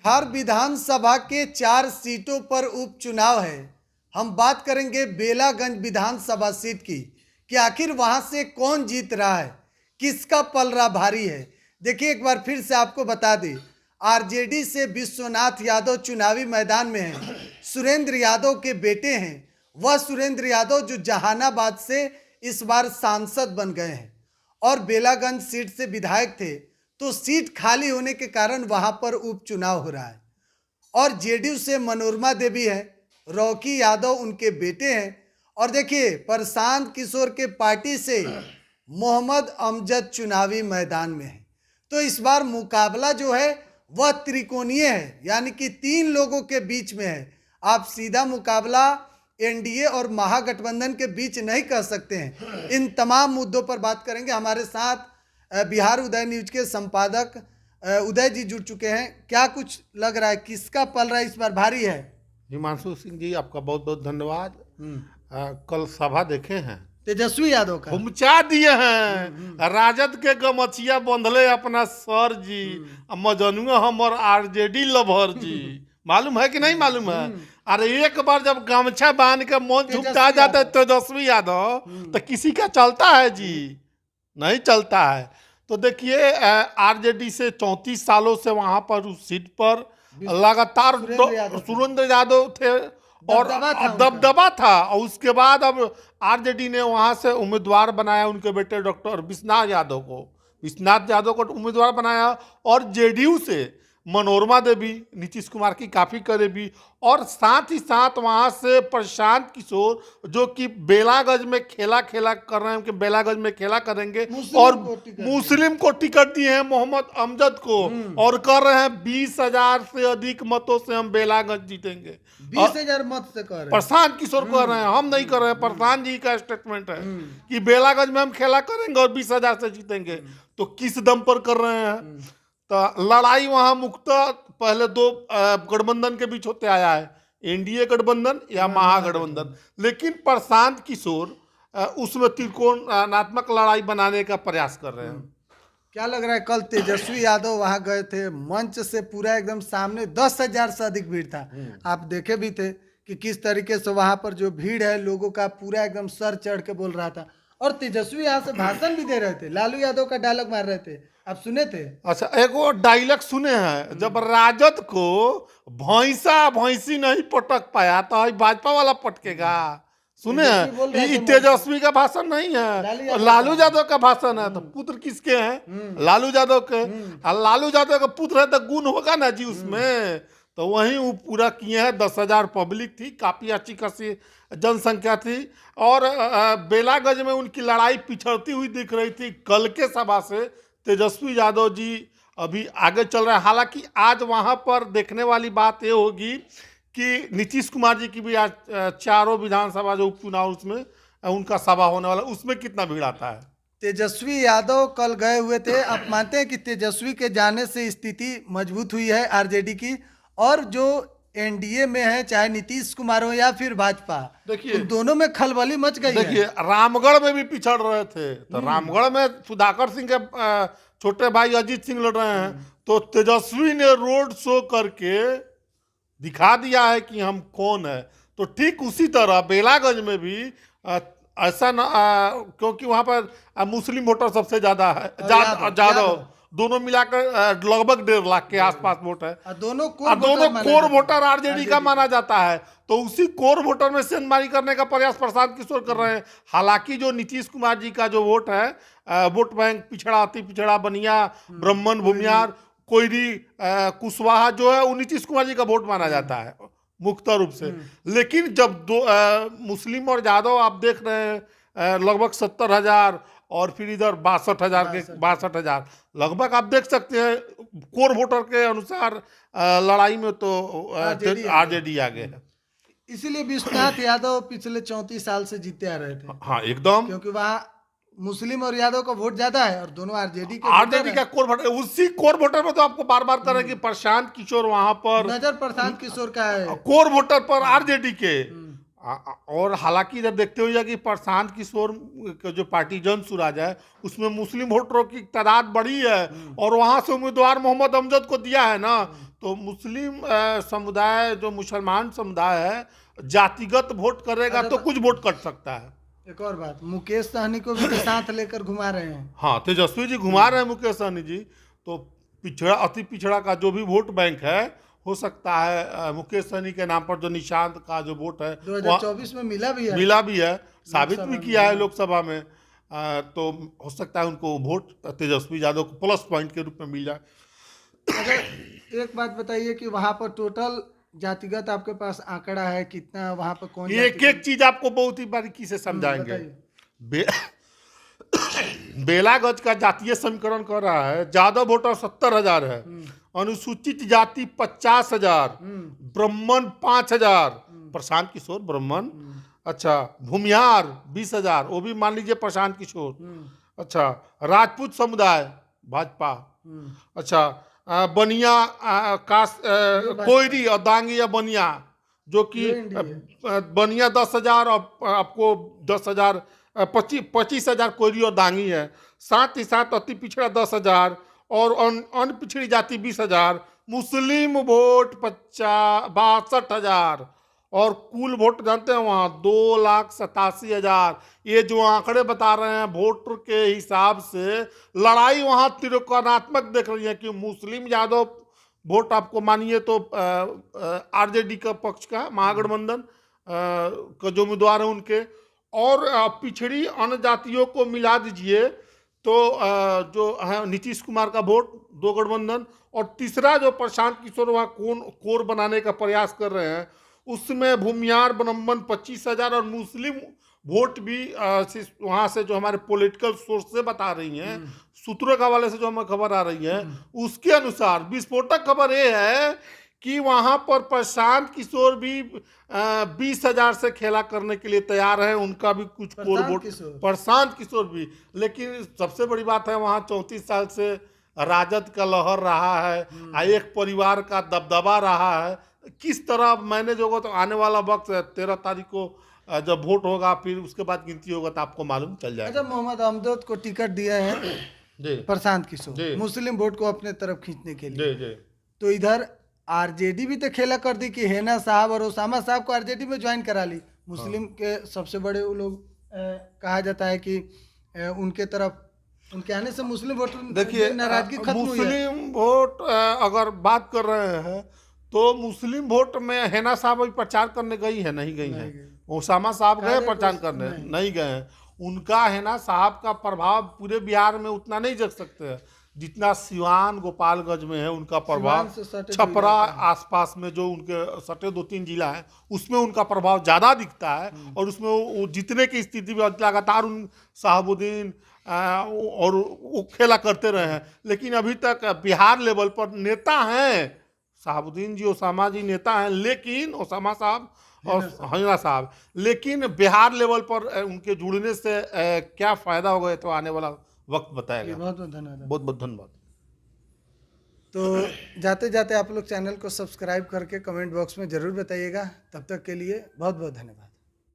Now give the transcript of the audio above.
बिहार विधानसभा के 4 सीटों पर उपचुनाव है। हम बात करेंगे बेलागंज विधानसभा सीट की कि आखिर वहां से कौन जीत रहा है, किसका पलड़ा भारी है। देखिए, एक बार फिर से आपको बता दें, आरजेडी से विश्वनाथ यादव चुनावी मैदान में हैं। सुरेंद्र यादव के बेटे हैं। वह सुरेंद्र यादव जो जहानाबाद से इस बार सांसद बन गए हैं और बेलागंज सीट से विधायक थे, तो सीट खाली होने के कारण वहां पर उपचुनाव हो रहा है। और जेडीयू से मनोरमा देवी है, रॉकी यादव उनके बेटे हैं। और देखिए, प्रशांत किशोर के पार्टी से मोहम्मद अमजद चुनावी मैदान में है। तो इस बार मुकाबला जो है वह त्रिकोणीय है, यानी कि 3 लोगों के बीच में है। आप सीधा मुकाबला एनडीए और महागठबंधन के बीच नहीं कह सकते हैं। इन तमाम मुद्दों पर बात करेंगे। हमारे साथ बिहार उदय न्यूज के संपादक उदय जी जुड़ चुके हैं। क्या कुछ लग रहा है, किसका पलड़ा इस बार भारी है? हिमांशु सिंह जी, आपका बहुत बहुत धन्यवाद। कल सभा देखे हैं, तेजस्वी यादव का घुमचा दिए हैं। राजद के गमछिया बंधले अपना सर जी, मजनुआ हमर आरजेडी लभर जी। मालूम है कि नहीं मालूम है? अरे एक बार जब गमछा बांध के मन झुकता जाता है तेजस्वी यादव, तो किसी का चलता है जी? नहीं चलता है। तो देखिए, आरजेडी से 34 सालों से वहां पर उस सीट पर लगातार सुरेंद्र यादव थे और दबदबा था। और उसके बाद अब आरजेडी ने वहां से उम्मीदवार बनाया उनके बेटे डॉक्टर विश्वनाथ यादव को उम्मीदवार बनाया। और जेडीयू से मनोरमा देवी, नीतीश कुमार की काफी करीबी, और साथ ही साथ वहां से प्रशांत किशोर जो कि बेलागंज में खेला कर रहे हैं, कि बेलागंज में खेला करेंगे और मुस्लिम को टिकट दिए हैं मोहम्मद अमजद को, और कर रहे हैं 20,000 से अधिक मतों से हम बेलागंज जीतेंगे। 20,000 मत से कर रहे हैं। प्रशांत किशोर कह रहे हैं, हम नहीं कर रहे हैं। प्रशांत जी का स्टेटमेंट है कि बेलागंज में हम खेला करेंगे और 20,000 से जीतेंगे। तो किस दम पर कर रहे हैं? तो लड़ाई वहां मुख्यतः पहले 2 गठबंधन के बीच होते आया है, एनडीए गठबंधन या महागठबंधन। लेकिन प्रशांत किशोर उसमें त्रिकोणात्मक लड़ाई बनाने का प्रयास कर रहे हैं। क्या लग रहा है? कल तेजस्वी यादव वहां गए थे, मंच से पूरा एकदम सामने 10,000 से अधिक भीड़ था। आप देखे भी थे कि किस तरीके से वहां पर जो भीड़ है लोगों का, पूरा एकदम सर चढ़ के बोल रहा था। और तेजस्वी यहाँ से भाषण भी दे रहे थे, लालू यादव का डायलॉग मार रहे थे। आप सुने थे? अच्छा, एक वो डायलॉग सुने हैं, जब राजद को भैंसी नहीं पटक पाया तो भाजपा वाला पटकेगा। सुने हैं? ये तेजस्वी का भाषण नहीं है, लालू यादव का भाषण है। तो पुत्र किसके हैं? लालू यादव के। लालू यादव का पुत्र है तो गुण होगा ना जी उसमें। तो वहीं वो पूरा किए हैं। 10,000 पब्लिक थी, काफी अच्छी खासी जनसंख्या थी। और बेलागंज में उनकी लड़ाई पिछड़ती हुई दिख रही थी। कल के सभा से तेजस्वी यादव जी अभी आगे चल रहे हैं। हालांकि आज वहां पर देखने वाली बात ये होगी कि नीतीश कुमार जी की भी आज 4 विधानसभा जो उपचुनाव उसमें उनका सभा होने वाला, उसमें कितना भीड़ आता है। तेजस्वी यादव कल गए हुए थे। आप मानते हैं कि तेजस्वी के जाने से स्थिति मजबूत हुई है आरजेडी की? और जो एनडीए में है, चाहे नीतीश कुमार हो या फिर भाजपा, देखिए दोनों में खलबली मच गई है। देखिए, रामगढ़ में भी पिछड़ रहे थे, तो रामगढ़ में सुधाकर सिंह के छोटे भाई अजीत सिंह लड़ रहे हैं। तो तेजस्वी ने रोड शो करके दिखा दिया है कि हम कौन है। तो ठीक उसी तरह बेलागंज में भी ऐसा न, क्योंकि वहां पर मुस्लिम वोटर सबसे ज्यादा है, यादव दोनों मिलाकर लगभग 1.5 लाख के आसपास वोट है। दोनों कोर वोटर आरजेडी का माना जाता है। तो उसी कोर वोटर में सेंधमारी करने का प्रयास प्रशांत किशोर कर रहे हैं। हालांकि जो नीतीश कुमार जी का जो वोट है, वोट बैंक पिछड़ा, अति पिछड़ा, बनिया, ब्राह्मण, भूमियार, कोयरी, कुशवाहा जो है, वो नीतीश कुमार जी का वोट माना जाता है मुख्य रूप से। लेकिन जब मुस्लिम और यादव आप देख रहे हैं लगभग 70,000 और फिर इधर 62,000 के 62,000 लगभग आप देख सकते हैं। कोर वोटर के अनुसार लड़ाई में तो आरजेडी आगे है। इसीलिए विश्वनाथ यादव पिछले 34 साल से जीते आ रहे थे। हाँ एकदम, क्योंकि वहाँ मुस्लिम और यादव का वोट ज्यादा है और दोनों आरजेडी का कोर वोटर। उसी कोर वोटर में तो आपको बार बार करें कि प्रशांत किशोर वहां पर नजर प्रशांत किशोर का है, कोर वोटर पर आरजेडी के। और हालांकि इधर देखते हुए कि प्रशांत किशोर जो पार्टी जन सुराज है उसमें मुस्लिम वोटरों की तादाद बढ़ी है और वहां से उम्मीदवार मोहम्मद अमजद को दिया है ना, तो मुस्लिम समुदाय जो मुसलमान समुदाय है जातिगत वोट करेगा तो कुछ वोट कर सकता है। एक और बात, मुकेश सहनी को भी तो साथ लेकर घुमा रहे हैं। हाँ, तेजस्वी जी घुमा रहे हैं मुकेश सहनी जी, तो पिछड़ा अति पिछड़ा का जो भी वोट बैंक है हो सकता है मुकेश सहनी के नाम पर जो निशांत का जो वोट है 2024 में मिला भी है, साबित भी किया है लोकसभा में। तो हो सकता है उनको वोट तेजस्वी यादव को प्लस पॉइंट के रूप में मिल जाए। अगर एक बात बताइए कि वहाँ पर टोटल जातिगत आपके पास आंकड़ा है कितना, वहाँ पर कौन एक एक चीज आपको बहुत ही बारीकी से समझाएंगे। बेलागंज का जातीय समीकरण कर रहा है, ज्यादा वोटर 70,000 है, अनुसूचित जाति 50,000, ब्राह्मण 5,000, प्रशांत किशोर ब्राह्मण, अच्छा भूमिहार 20,000, वो भी मान लीजिए प्रशांत किशोर, अच्छा राजपूत समुदाय भाजपा, अच्छा बनिया कोयरी और दांगी या बनिया जो कि बनिया 10,000 और आपको 10,000 25,000 कोयरी और दांगी है, साथ ही साथ अति पिछड़ा 10,000 और अन्य पिछड़ी जाति 20,000, मुस्लिम वोट 62,000 और कुल वोट जानते हैं वहाँ 2,87,000। ये जो आंकड़े बता रहे हैं वोटर के हिसाब से लड़ाई वहाँ त्रिकोणात्मक देख रही है कि मुस्लिम यादव वोट आपको मानिए तो आरजेडी का पक्ष का महागठबंधन का जो उम्मीदवार है उनके, और पिछड़ी अन्य जातियों को मिला दीजिए तो जो है नीतीश कुमार का वोट 2 गठबंधन, और तीसरा जो प्रशांत किशोर वहाँ कोर बनाने का प्रयास कर रहे हैं उसमें भूमिहार ब्राह्मण 25,000 और मुस्लिम वोट भी वहाँ से जो हमारे पॉलिटिकल सोर्स से बता रही हैं, सूत्रों का वाले से जो हमें खबर आ रही है उसके अनुसार विस्फोटक खबर ये है कि वहाँ पर प्रशांत किशोर भी 20,000 से खेला करने के लिए तैयार है, उनका भी कुछ कोर वोट प्रशांत किशोर भी। लेकिन सबसे बड़ी बात है वहाँ 34 साल से राजद का लहर रहा है, एक परिवार का दबदबा रहा है। किस तरह मैनेज होगा तो आने वाला वक्त 13 तारीख को जब वोट होगा फिर उसके बाद गिनती होगा तो आपको मालूम चल जाएगा। अच्छा, मोहम्मद अहमद को टिकट दिया है प्रशांत किशोर मुस्लिम वोट को अपने तरफ खींचने के लिए, तो इधर आरजेडी भी तो खेला कर दी कि हेना साहब और ओसामा साहब को आरजेडी में ज्वाइन करा ली। मुस्लिम के सबसे बड़े वो लोग कहा जाता है कि उनके तरफ उनके आने से मुस्लिम वोट देखिए नाराजगी खत्म हुई है। मुस्लिम वोट अगर बात कर रहे हैं तो मुस्लिम वोट में हेना साहब अभी प्रचार करने गई है, नहीं गई है। ओसामा साहब गए प्रचार करने, नहीं गए हैं। उनका हेना साहब का प्रभाव पूरे बिहार में उतना नहीं जग सकते हैं जितना सिवान गोपालगंज में है उनका प्रभाव। छपरा आसपास में जो उनके सटे 2-3 जिला है उसमें उनका प्रभाव ज़्यादा दिखता है, और उसमें वो जीतने की स्थिति में लगातार उन साहबुद्दीन और वो खेला करते रहे हैं। लेकिन अभी तक बिहार लेवल पर नेता हैं, साहबुद्दीन जी ओसामा जी नेता हैं, लेकिन ओसामा साहब और हेना साहब, लेकिन बिहार लेवल पर उनके जुड़ने से क्या फ़ायदा होगा तो आने वाला वक्त बताएगा। बहुत बहुत धन्यवाद। बहुत बहुत धन्यवाद। तो जाते जाते आप लोग चैनल को सब्सक्राइब करके कमेंट बॉक्स में ज़रूर बताइएगा। तब तक के लिए बहुत बहुत धन्यवाद।